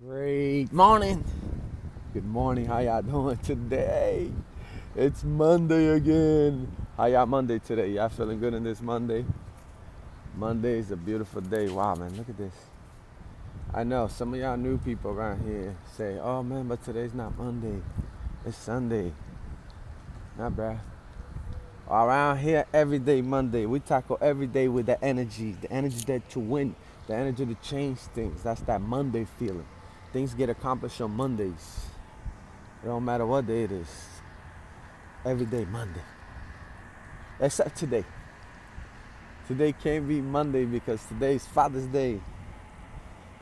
Great morning. Good morning. How y'all doing today? It's Monday again. How y'all Monday today? Y'all feeling good on this Monday? Monday is a beautiful day. Wow, man, look at this. I know some of y'all new people around here say, "Oh man, but today's not Monday. It's Sunday." Not bad. Around here, every day Monday. We tackle every day with the energy that to win, the energy to change things. That's that Monday feeling. Things get accomplished on Mondays. It don't matter what day it is. Every day Monday. Except today. Today can't be Monday because today's Father's Day.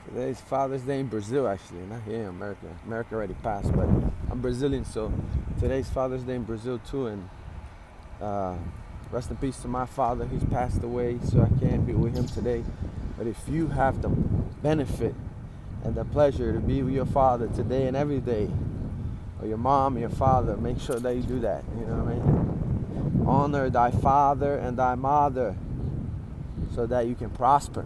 Today's Father's Day in Brazil, actually, not here in America. America already passed, but I'm Brazilian, so today's Father's Day in Brazil too. And uh, rest in peace to my father. He's passed away, so I can't be with him today. But if you have the benefit and the pleasure to be with your father today and every day, or your mom, your father, make sure that you do that. You know what I mean? Honor thy father and thy mother so that you can prosper.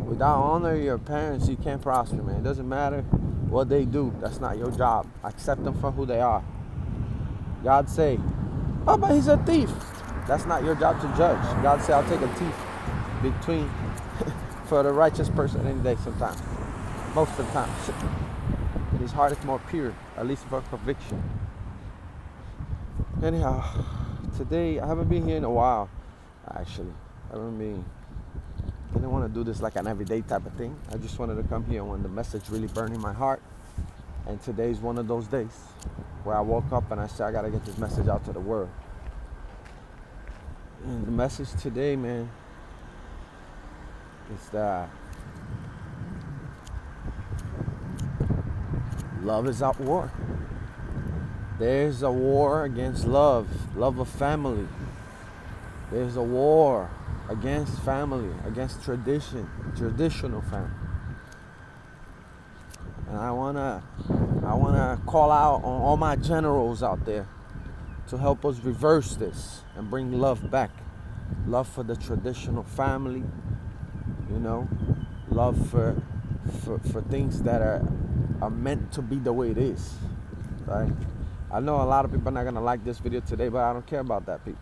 Without honoring your parents, you can't prosper, man. It doesn't matter what they do. That's not your job. Accept them for who they are. God say, "Oh, but he's a thief." That's not your job to judge. God say, "I'll take a thief between for the righteous person any day sometimes. Most of the time. His heart is more pure, at least for conviction." Anyhow, today I haven't been here in a while, actually. I didn't want to do this like an everyday type of thing. I just wanted to come here when the message really burned in my heart. And today's one of those days where I woke up and I said, I got to get this message out to the world. And the message today, man, is that love is at war. There's a war against love of family. There's a war against family, against traditional family. And I wanna call out on all my generals out there to help us reverse this and bring love back. Love for the traditional family, you know, love for things that are meant to be the way it is, right? I know a lot of people are not gonna like this video today, but I don't care about that, people.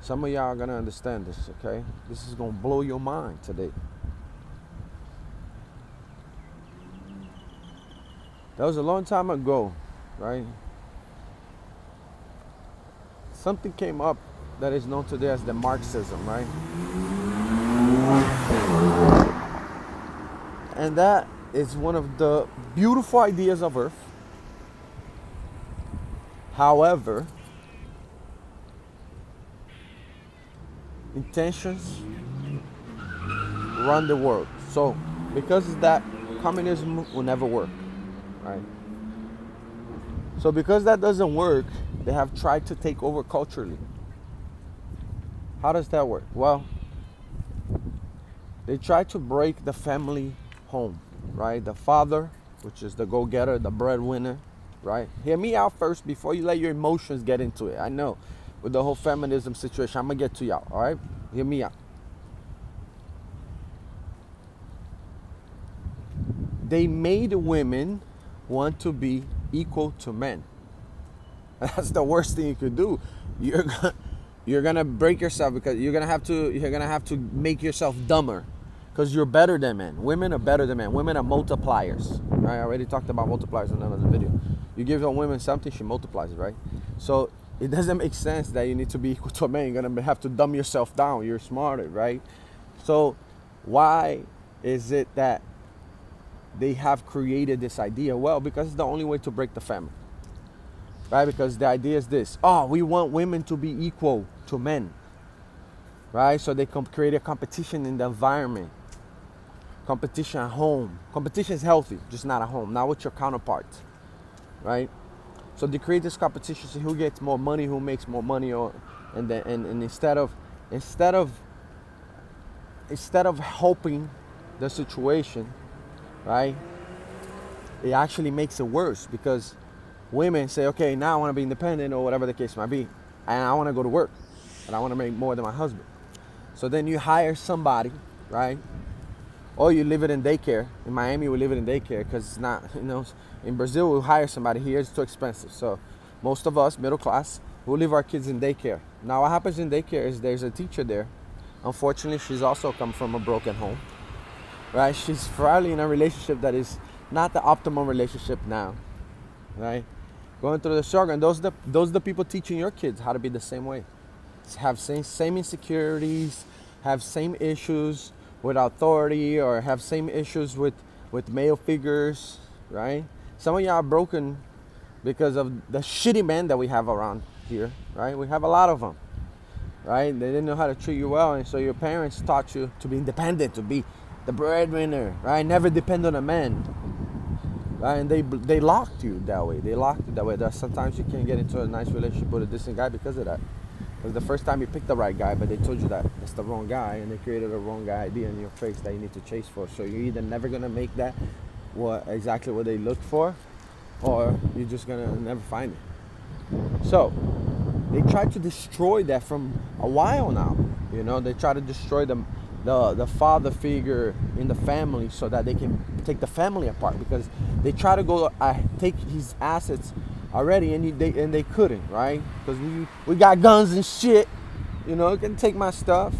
Some of y'all are gonna understand this, okay? This is gonna blow your mind today. That was a long time ago, right? Something came up that is known today as the Marxism, right? And that is one of the beautiful ideas of Earth. However, intentions run the world. So, because of that, communism will never work, right? So, because that doesn't work, they have tried to take over culturally. How does that work? Well, they try to break the family home, right? The father, which is the go-getter, the breadwinner, right? Hear me out first before you let your emotions get into it. I know with the whole feminism situation, I'm gonna get to y'all, all right? Hear me out. They made women want to be equal to men. That's the worst thing you could do. You're gonna break yourself because you're gonna have to make yourself dumber because you're better than men. Women are better than men. Women are multipliers. Right? I already talked about multipliers in another video. You give a woman something, she multiplies it, right? So it doesn't make sense that you need to be equal to a man. You're gonna have to dumb yourself down. You're smarter, right? So why is it that they have created this idea? Well, because it's the only way to break the family. Right? Because the idea is this: oh, we want women to be equal to men, right? So they create a competition in the environment, competition at home. Competition is healthy, just not at home, not with your counterparts, right? So they create this competition, so who gets more money, who makes more money, and instead of helping the situation, right? It actually makes it worse because women say, okay, now I want to be independent or whatever the case might be, and I want to go to work, and I want to make more than my husband. So then you hire somebody, right? or you leave it in daycare. In Miami, we leave it in daycare because it's not, in Brazil, we'll hire somebody. Here, it's too expensive. So most of us, middle class, we'll leave our kids in daycare. Now, what happens in daycare is there's a teacher there. Unfortunately, she's also come from a broken home, right? She's probably in a relationship that is not the optimal relationship now, right? Going through the struggle, and those are the people teaching your kids how to be the same way. Have same insecurities, have same issues with authority, or have same issues with male figures, right? Some of y'all are broken because of the shitty men that we have around here, right? We have a lot of them, right? They didn't know how to treat you well, and so your parents taught you to be independent, to be the breadwinner, right? Never depend on a man, right? And they locked you that way. They locked you that way. That sometimes you can't get into a nice relationship with a decent guy because of that. It was the first time you picked the right guy, but they told you that it's the wrong guy, and they created a wrong guy idea in your face that you need to chase for. So you're either never gonna make that exactly what they look for, or you're just gonna never find it. So they tried to destroy that from a while now. They try to destroy the father figure in the family so that they can take the family apart, because they try to go take his assets already, and they couldn't, right? Because we got guns and shit, you can take my stuff. So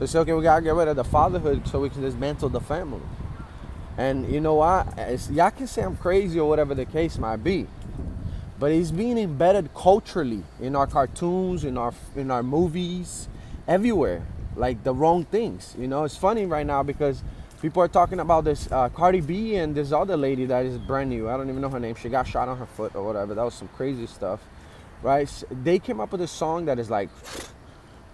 they say, okay, we gotta get rid of the fatherhood so we can dismantle the family. And you know what? Y'all can say I'm crazy or whatever the case might be, but it's being embedded culturally in our cartoons, in our movies, everywhere, like the wrong things. It's funny right now because people are talking about this Cardi B and this other lady that is brand new. I don't even know her name. She got shot on her foot or whatever. That was some crazy stuff, right? They came up with a song that is like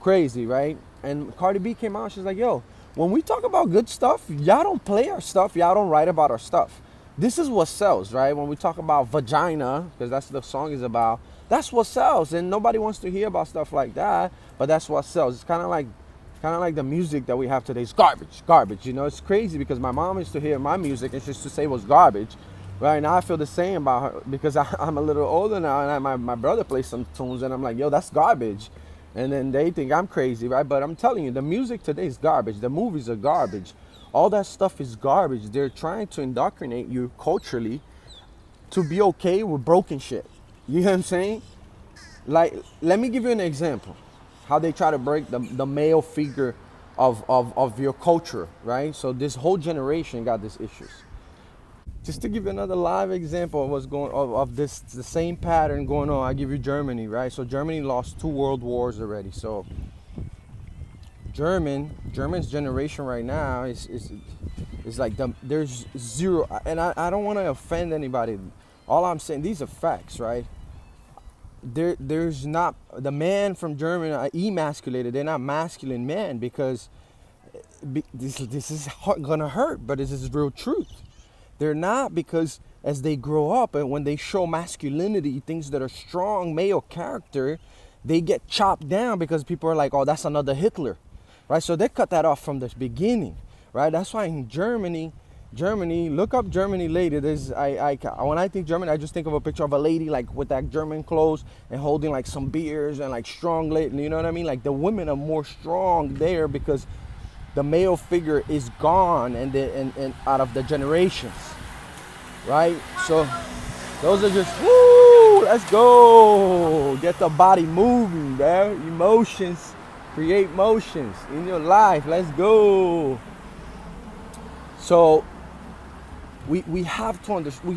crazy, right? And Cardi B came out. She's like, yo, when we talk about good stuff, y'all don't play our stuff. Y'all don't write about our stuff. This is what sells, right? When we talk about vagina, because that's what the song is about, that's what sells. And nobody wants to hear about stuff like that, but that's what sells. It's kind of like the music that we have today is garbage. It's crazy because my mom used to hear my music and she used to say it was garbage. Right now I feel the same about her because I'm a little older now, and my brother plays some tunes and I'm like, yo, that's garbage. And then they think I'm crazy, right? But I'm telling you, the music today is garbage. The movies are garbage. All that stuff is garbage. They're trying to indoctrinate you culturally to be okay with broken shit. You know what I'm saying? Like, let me give you an example. How they try to break the male figure of your culture, right? So this whole generation got these issues. Just to give you another live example of what's going of this, the same pattern going on, I give you Germany, right? So Germany lost 2 world wars already. So German's generation right now is like there's zero, and I don't want to offend anybody. All I'm saying, these are facts, right? There's not, the man from Germany are emasculated. They're not masculine men because this is gonna hurt, but this is real truth. They're not, because as they grow up and when they show masculinity, things that are strong male character, they get chopped down because people are like, oh, that's another Hitler, right? So they cut that off from the beginning, right? That's why in Germany, look up Germany later. When I think Germany, I just think of a picture of a lady like with that German clothes and holding like some beers and like strong lady. You know what I mean? Like the women are more strong there because the male figure is gone and out of the generations, right? So those are just, woo, let's go. Get the body moving, man. Emotions, create motions in your life. Let's go. So we have to understand,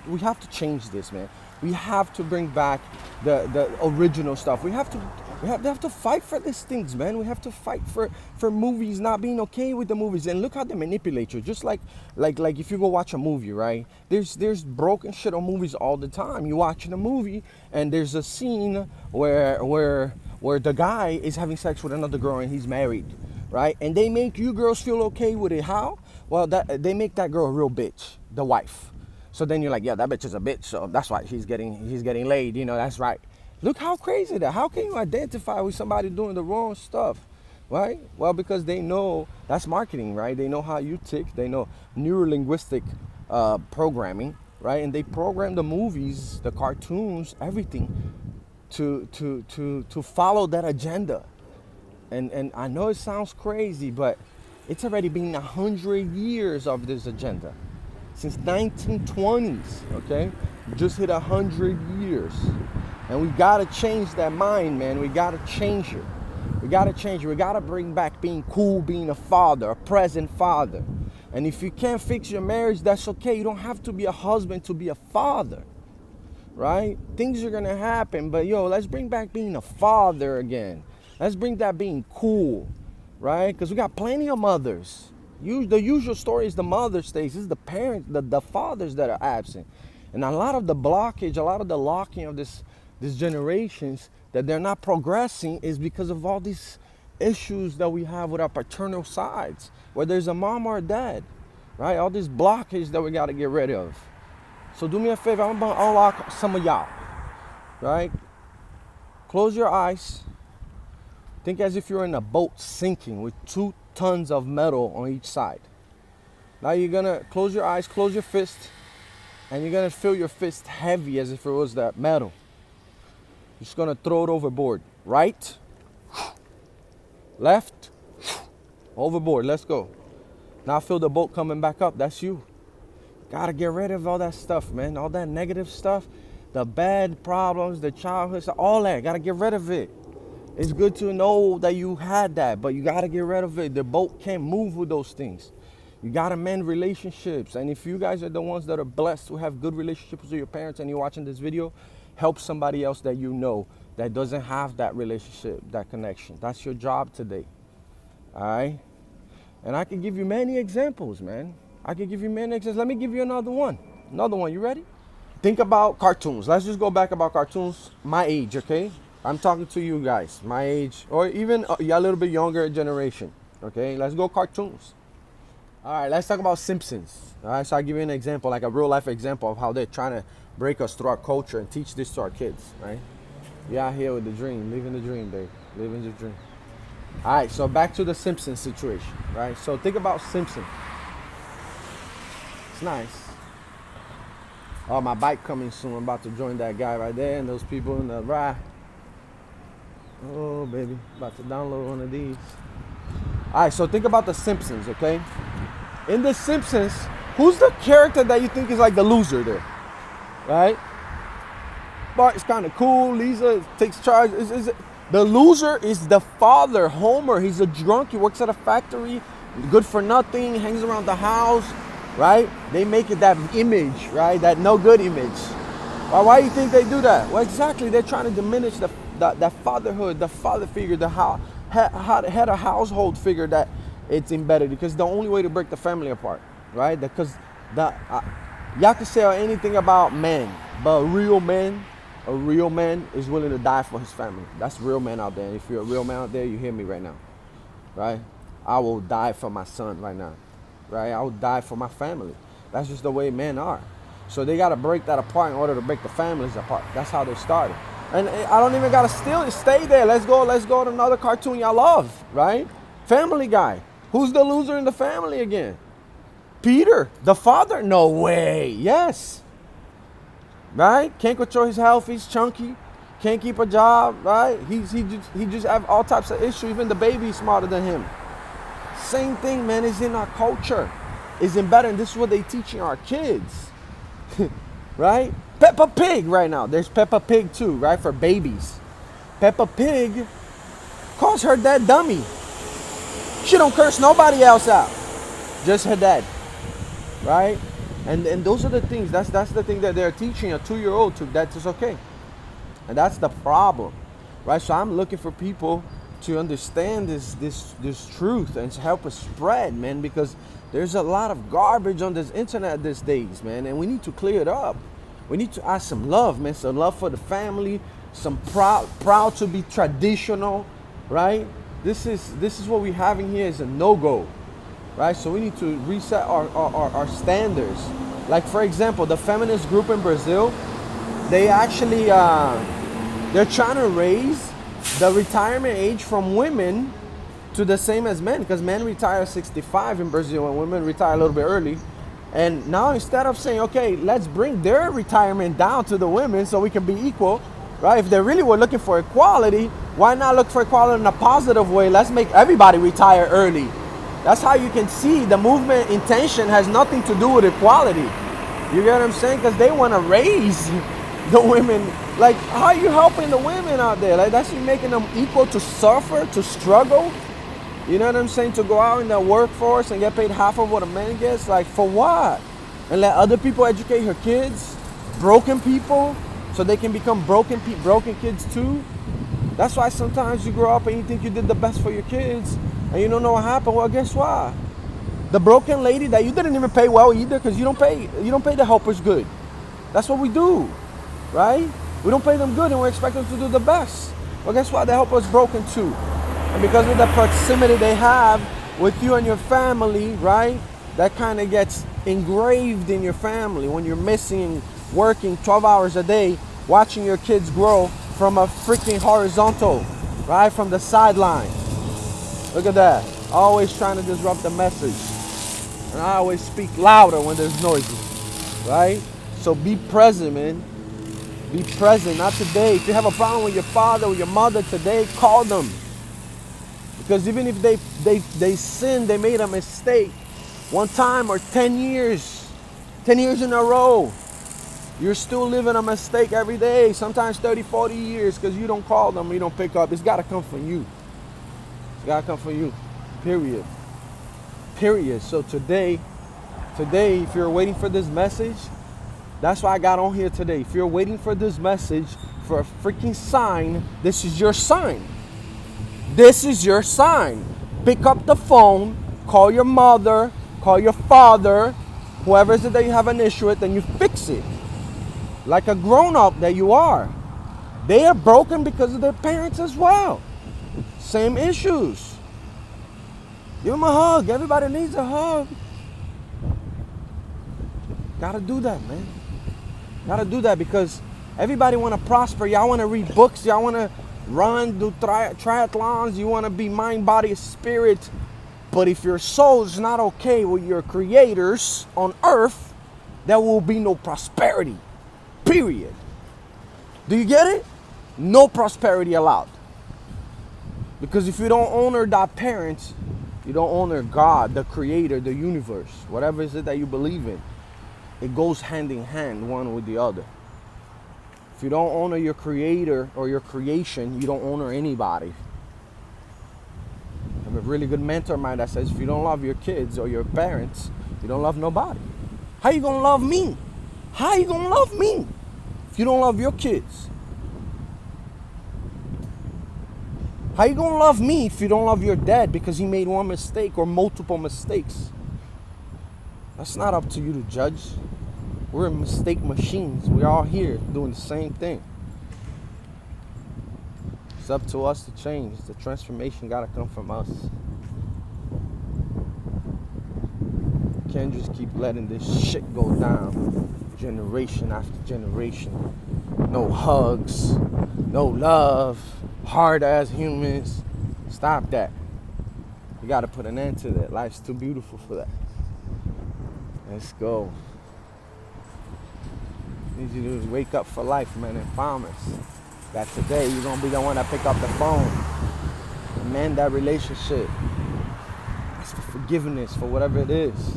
we have to change this, man. We have to bring back the original stuff. We have to fight for these things, man. We have to fight for movies not being okay with the movies. And look how they manipulate you. Just like if you go watch a movie, right? There's broken shit on movies all the time. You watching a movie and there's a scene where the guy is having sex with another girl and he's married, right? And they make you girls feel okay with it. How? Well, they make that girl a real bitch, the wife. So then you're like, yeah, that bitch is a bitch. So that's why he's getting laid. That's right. Look how crazy that. How can you identify with somebody doing the wrong stuff, right? Well, because they know that's marketing, right? They know how you tick. They know neurolinguistic programming, right? And they program the movies, the cartoons, everything to follow that agenda. And I know it sounds crazy, but It's already been 100 years of this agenda. Since 1920s, okay? Just hit 100 years. And we gotta change that mind, man. We gotta change it. We gotta change it. We gotta bring back being cool, being a father, a present father. And if you can't fix your marriage, that's okay. You don't have to be a husband to be a father, right? Things are gonna happen, but yo, let's bring back being a father again. Let's bring that being cool, right? Because we got plenty of mothers. The usual story is the mother stays. This is the parents, the fathers that are absent. And a lot of the blockage, a lot of the locking of these generations that they're not progressing is because of all these issues that we have with our paternal sides, whether there's a mom or a dad, right? All this blockage that we got to get rid of. So do me a favor, I'm going to unlock some of y'all, right? Close your eyes. Think as if you're in a boat sinking with 2 tons of metal on each side. Now you're going to close your eyes, close your fist, and you're going to feel your fist heavy as if it was that metal. You're just going to throw it overboard. Right, left, overboard. Let's go. Now feel the boat coming back up. That's you. Got to get rid of all that stuff, man. All that negative stuff, the bad problems, the childhood stuff, all that. Got to get rid of it. It's good to know that you had that, but you got to get rid of it. The boat can't move with those things. You got to mend relationships. And if you guys are the ones that are blessed to have good relationships with your parents and you're watching this video, help somebody else that you know that doesn't have that relationship, that connection. That's your job today. All right? And I can give you many examples, man. I can give you many examples. Let me give you another one. Another one. You ready? Think about cartoons. Let's just go back about cartoons. My age, okay? I'm talking to you guys, my age, or even a little bit younger generation, okay? Let's go cartoons. All right, let's talk about Simpsons. All right, so I'll give you an example, like a real life example of how they're trying to break us through our culture and teach this to our kids, right? You're out here with the dream, living the dream, babe, living the dream. All right, so back to the Simpsons situation, right? So think about Simpsons. It's nice. Oh, my bike coming soon. I'm about to join that guy right there and those people in the ride. Oh, baby, about to download one of these. All right, so think about the Simpsons, okay? In the Simpsons, who's the character that you think is like the loser there, right? Bart is kind of cool. Lisa takes charge. The loser is the father, Homer. He's a drunk. He works at a factory, good for nothing, hangs around the house, right? They make it that image, right? That no good image. Why do you think they do that? Well, exactly. They're trying to diminish that fatherhood, the father figure, the head of household figure that it's embedded, because the only way to break the family apart, right? Because y'all can say anything about men, but a real man is willing to die for his family. That's real man out there. And if you're a real man out there, you hear me right now, right? I will die for my son right now, right? I will die for my family. That's just the way men are. So they got to break that apart in order to break the families apart. That's how they started. And I don't even got to stay there. Let's go to another cartoon y'all love, right? Family Guy. Who's the loser in the family again? Peter, the father? No way. Yes. Right? Can't control his health. He's chunky. Can't keep a job, right? He just have all types of issues. Even the baby's smarter than him. Same thing, man, is in our culture. Is embedded. And this is what they teaching our kids. Right? Peppa Pig right now. There's Peppa Pig too, right? For babies. Peppa Pig calls her dad dummy. She don't curse nobody else out. Just her dad. Right? And those are the things. That's the thing that they're teaching a 2-year-old to. That is okay. And that's the problem. Right? So I'm looking for people to understand this truth and to help us spread, man, because there's a lot of garbage on this internet these days, man, and we need to clear it up. We need to add some love, man, some love for the family, some proud to be traditional, right? This is what we're having here is a no-go, right? So we need to reset our standards. Like, for example, the feminist group in Brazil, they actually, they're trying to raise the retirement age from women to the same as men, because men retire at 65 in Brazil and women retire a little bit early. And now instead of saying, okay, let's bring their retirement down to the women so we can be equal, right? If they really were looking for equality, why not look for equality in a positive way? Let's make everybody retire early, That's how you can see the movement intention has nothing to do with equality. You get what I'm saying? Because they want to raise the women. Like, how are you helping the women out there? Like, that's you making them equal to suffer, to struggle. You know what I'm saying? To go out in the workforce and get paid half of what a man gets. Like, for what? And let other people educate her kids, broken people, so they can become broken kids too. That's why sometimes you grow up and you think you did the best for your kids, and you don't know what happened. Well, guess what? The broken lady that you didn't even pay well either, because you don't pay the helpers good. That's what we do, right? We don't pay them good, and we expect them to do the best. Well, guess what? The helper's broken too, and because of the proximity they have with you and your family, right? That kind of gets engraved in your family when you're missing, working 12 hours a day, watching your kids grow from a freaking horizontal, right? From the sideline. Look at that. Always trying to disrupt the message. And I always speak louder when there's noises, right? So be present, man. Be present, not today. If you have a problem with your father or your mother today, call them. Because even if they sinned, they made a mistake one time or 10 years in a row, you're still living a mistake every day, sometimes 30, 40 years, because you don't call them, you don't pick up. It's got to come from you. It's got to come from you, period. So today, if you're waiting for this message, that's why I got on here today. If you're waiting for this message, for a freaking sign, this is your sign. This is your sign. Pick up the phone, call your mother, call your father, whoever is it that you have an issue with, and you fix it. Like a grown-up that you are. They are broken because of their parents as well. Same issues. Give them a hug. Everybody needs a hug. Gotta do that, man. Gotta do that, because everybody want to prosper. Y'all want to read books. Y'all want to run, do triathlons. You want to be mind, body, spirit. But if your soul is not okay with your creators on earth, there will be no prosperity. Period. Do you get it? No prosperity allowed. Because if you don't honor thy parents, you don't honor God, the creator, the universe, whatever is it that you believe in. It goes hand in hand, one with the other. If you don't honor your creator or your creation, you don't honor anybody. I have a really good mentor of mine that says, if you don't love your kids or your parents, you don't love nobody. How you gonna love me? How you gonna love me if you don't love your kids? How you gonna love me if you don't love your dad because he made one mistake or multiple mistakes? That's not up to you to judge. We're mistake machines. We're all here doing the same thing. It's up to us to change. The transformation gotta come from us. Can't just keep letting this shit go down generation after generation. No hugs, no love, hard ass humans. Stop that. You gotta put an end to that. Life's too beautiful for that. Let's go. Need you to wake up for life, man, and promise that today you're gonna be the one that pick up the phone, mend that relationship, ask for forgiveness for whatever it is,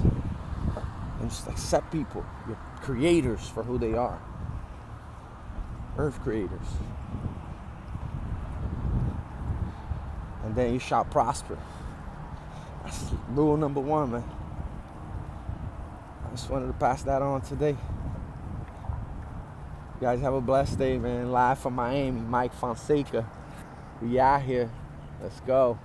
and just accept people, your creators, for who they are. Earth creators. And then you shall prosper. That's rule number one, man. I just wanted to pass that on today. You guys have a blessed day, man. Live from Miami, Mike Fonseca. We out here. Let's go.